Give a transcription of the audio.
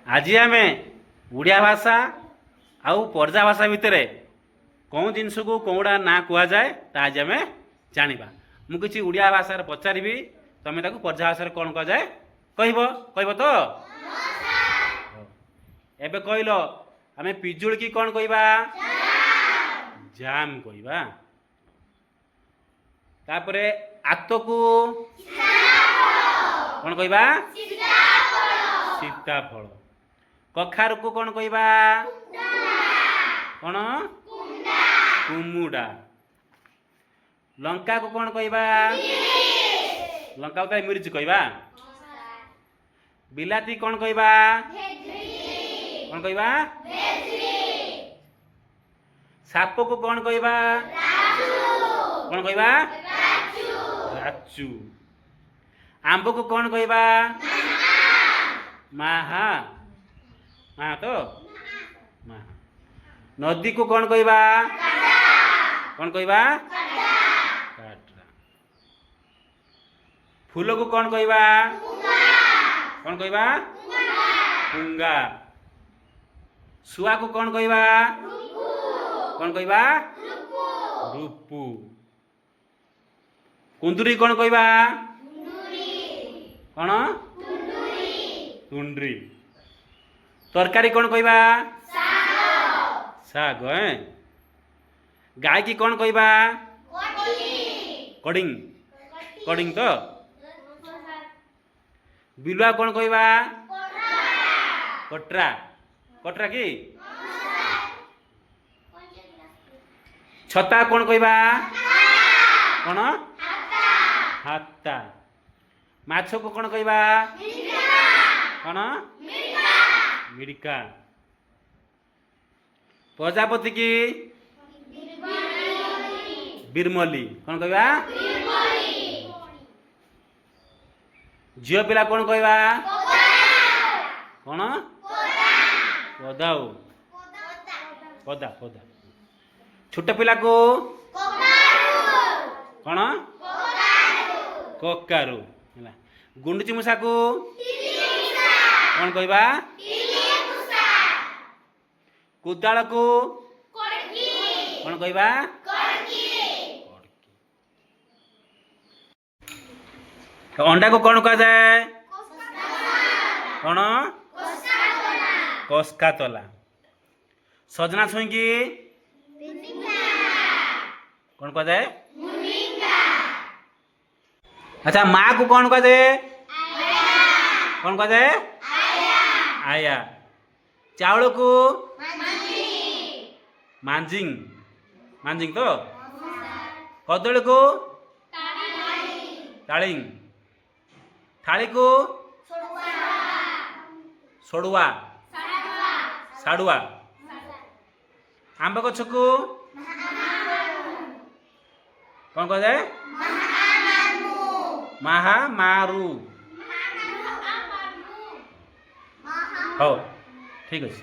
आज आम ओडिया भाषा आउ पर्जा भाषा भितर कौन जिनस को कौड़ा ना कह जाए आज आम जाना मुझे ओडिया भाषा पचारि तुम ताको पर्जा भाषा कौन कह जाए कह तो एबे कहल आम पिजुल की कौन कहबा जाम कहबा तापरे आत को कौन कहबा सीताफल कखार को कौन कहबा कौन कुमुड़ा लंका को कौन कहबा लंका को मिर्च कहबा बिलाती कौन कहबा कौन कहबा साप को कौन कहबा कौन कहबा राचू आंब को कौन कहबा माहा माहा तो माहा नदी को कौन कहबा कौन कहबा काटरा फूल को कौन कहबा कौन कहबा पुंगा सुआ को कौन कहबा कौन कहबा रूपू कुंदुरी कौन कहबा कौन तुंड्री तरकारी कौन कहबा साग गाय की कौन कहबा कडिंग कडिंग तो बिलुआ कौन कहबा कटरा कटरा की छता कौन कहबा कौन हाता माछ को कौन कहबा कौन मिड़का प्रजापति की बिरमली कौन कहबा झील पिला कौन कहबा कौन पदाऊ पदा पदा छोट पिला को कौन ककारू गुंडुची मूषा को कौन कहबा कुदाल को कौन कहबा अंडा को कौन कहा जाए कौन कस्का तला सजना छुई की कौन कहा जाए अच्छा माँ को कौन कहा जाए कौन कहा जाए आया चावल को मांजिंग मांजिंग तो कदली को तालिंग थाली को सोडुआ साडुआ आंब गछ को कौन कह जाए महा मारू हो ठीक अच्छे।